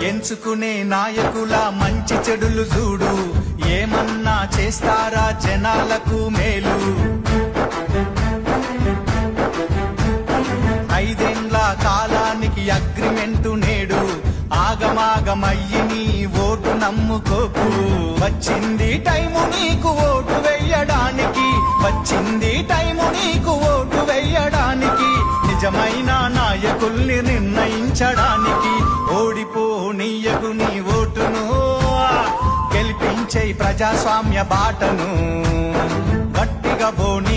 ఎంచుకునే నాయకుల మంచి చెడులు చూడు, ఏమన్నా చేస్తారా జనాలకు మేలు. 5 ఏళ్ల కాలానికి అగ్రిమెంటు నేడు, ఆగమాగమయ్యి నీ ఓటు నమ్ముకోకు. వచ్చింది టైము నీకు ఓటు వెయ్యడానికి, వచ్చింది టైము నీకు ఓటు వెయ్యడానికి, నిజమైన నాయకుల్ని నిర్ణయించడానికి. ఓడిపోనీయకు నీ ఓటును, గెలిపించే ప్రజాస్వామ్య బాటను. గట్టిగా పోనీ